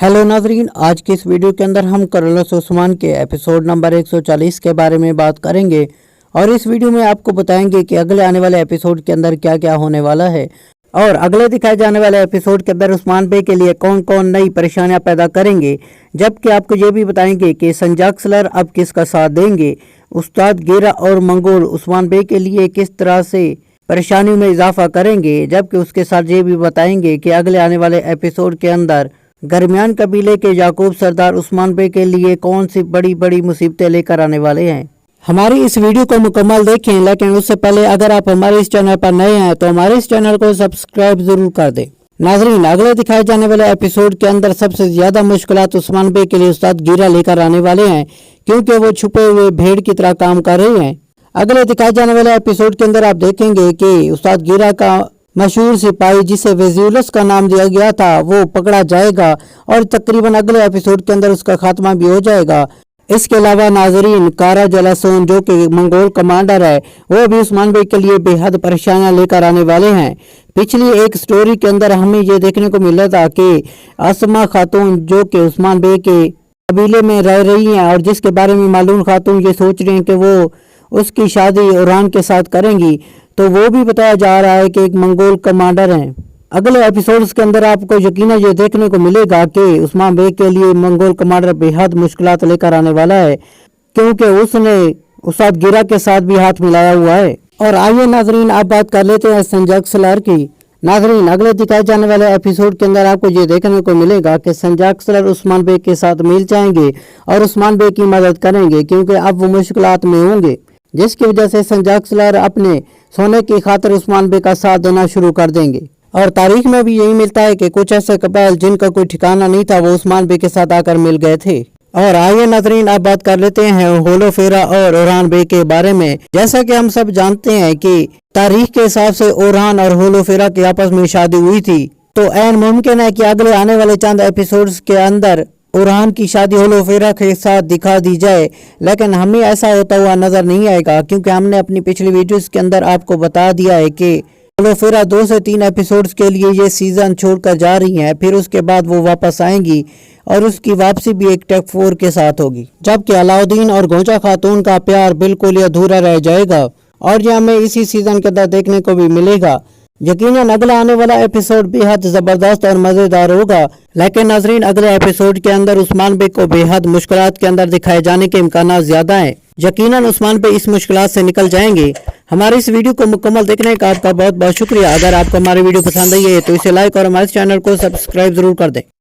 Hello नाजरीन, आज के इस वीडियो के अंदर हम करलस उस्मान के एपिसोड नंबर 140 के बारे में बात करेंगे और इस वीडियो में आपको बताएंगे कि अगले आने वाले एपिसोड के अंदर क्या क्या होने वाला है और अगले दिखाए जाने वाले एपिसोड के अंदर उस्मान बे के लिए कौन कौन नई परेशानियां पैदा करेंगे। जबकि आपको ये भी बताएंगे कि संजाक्सलर अब किसका साथ देंगे। उस्ताद गिरा और मंगोल उस्मान बे के लिए किस तरह से परेशानियों में इजाफा करेंगे। जबकि उसके साथ ये भी बताएंगे कि अगले आने वाले एपिसोड के अंदर गरमियान कबीले के याकूब सरदार उस्मान बे के लिए कौन सी बड़ी बड़ी मुसीबतें लेकर आने वाले हैं। हमारी इस वीडियो को मुकम्मल देखें, लेकिन उससे पहले अगर आप हमारे इस चैनल पर नए हैं तो हमारे इस चैनल को सब्सक्राइब जरूर कर दें। नाजरीन, अगले दिखाए जाने वाले एपिसोड के अंदर सबसे ज्यादा मुश्किलात उस्मान बे के लिए उस्ताद गिरा लेकर आने वाले हैं, क्योंकि वो छुपे हुए भेड़ की तरह काम कर रहे हैं। अगले दिखाए जाने वाले एपिसोड के अंदर आप देखेंगे कि उस्ताद गिरा का मशहूर सिपाही जिसे वेजुलस का नाम दिया गया था वो पकड़ा जाएगा और तकरीबन अगले एपिसोड के अंदर उसका खात्मा भी हो जाएगा। इसके अलावा नाजरीन, कारा जलासोन जो कि मंगोल कमांडर है वो भी उस्मान बे के लिए बेहद परेशानियां लेकर आने वाले हैं। पिछली एक स्टोरी के अंदर हमें ये देखने को मिला था कि असमा खातून जो कि उस्मान बे के कबीले में रह रही हैं और जिसके बारे में मालूम खातून ये सोच रही हैं कि वो उसकी शादी ईरान के साथ करेंगी, तो वो भी बताया जा रहा है कि एक मंगोल कमांडर हैं। अगले एपिसोड्स के अंदर आपको यकीनन ये देखने को मिलेगा कि उस्मान बे के लिए मंगोल कमांडर बेहद मुश्किलात लेकर आने वाला है, क्योंकि उसने उस्ताद गिरा के साथ भी हाथ मिलाया हुआ है। और आइए नाजरीन, आप बात कर लेते हैं संजाक्सलर की। नाजरीन, अगले दिखाए जाने वाले एपिसोड के अंदर आपको ये देखने को मिलेगा कि संजाक्सलर उस्मान बे के साथ मिल जाएंगे और उस्मान बे की मदद करेंगे, क्योंकि अब वो मुश्किलात में होंगे, जिसकी वजह से संजाक्सलर अपने सोने की खातिर उस्मान बे का साथ देना शुरू कर देंगे। और तारीख में भी यही मिलता है कि कुछ ऐसे कबाइल जिनका कोई ठिकाना नहीं था वो उस्मान बे के साथ आकर मिल गए थे। और आइए नाज़रीन, आप बात कर लेते हैं होलोफेरा और ओरहान बे के बारे में। जैसा कि हम सब जानते हैं कि तारीख के हिसाब से ओरहान और होलोफेरा की आपस में शादी हुई थी, तो ऐन मुमकिन है कि अगले आने वाले चंद एपिसोड्स के अंदर ओरहान की शादी होलोफेरा के साथ दिखा दी जाए, लेकिन हमें ऐसा होता हुआ नजर नहीं आएगा, क्योंकि हमने अपनी पिछली वीडियोस के अंदर आपको बता दिया है कि होलोफेरा 2 से 3 एपिसोड्स के लिए ये सीजन छोड़कर जा रही हैं, फिर उसके बाद वो वापस आएंगी और उसकी वापसी भी एक टेक 4 के साथ होगी। जबकि अलाउद्दीन और गोंजा खातून का प्यार बिल्कुल अधूरा रह जाएगा और ये हमें इसी सीजन के अंदर देखने को भी मिलेगा। यकीनन अगला आने वाला एपिसोड बेहद जबरदस्त और मजेदार होगा। लेकिन नाजरीन, अगले एपिसोड के अंदर उस्मान बे को बेहद मुश्किलात के अंदर दिखाए जाने के इम्कान ज्यादा हैं। यकीनन उस्मान बे इस मुश्किलात से निकल जाएंगे। हमारे इस वीडियो को मुकम्मल देखने का आपका बहुत बहुत शुक्रिया। अगर आपको हमारी वीडियो पसंद आई है तो इसे लाइक और हमारे चैनल को सब्सक्राइब जरूर कर दें।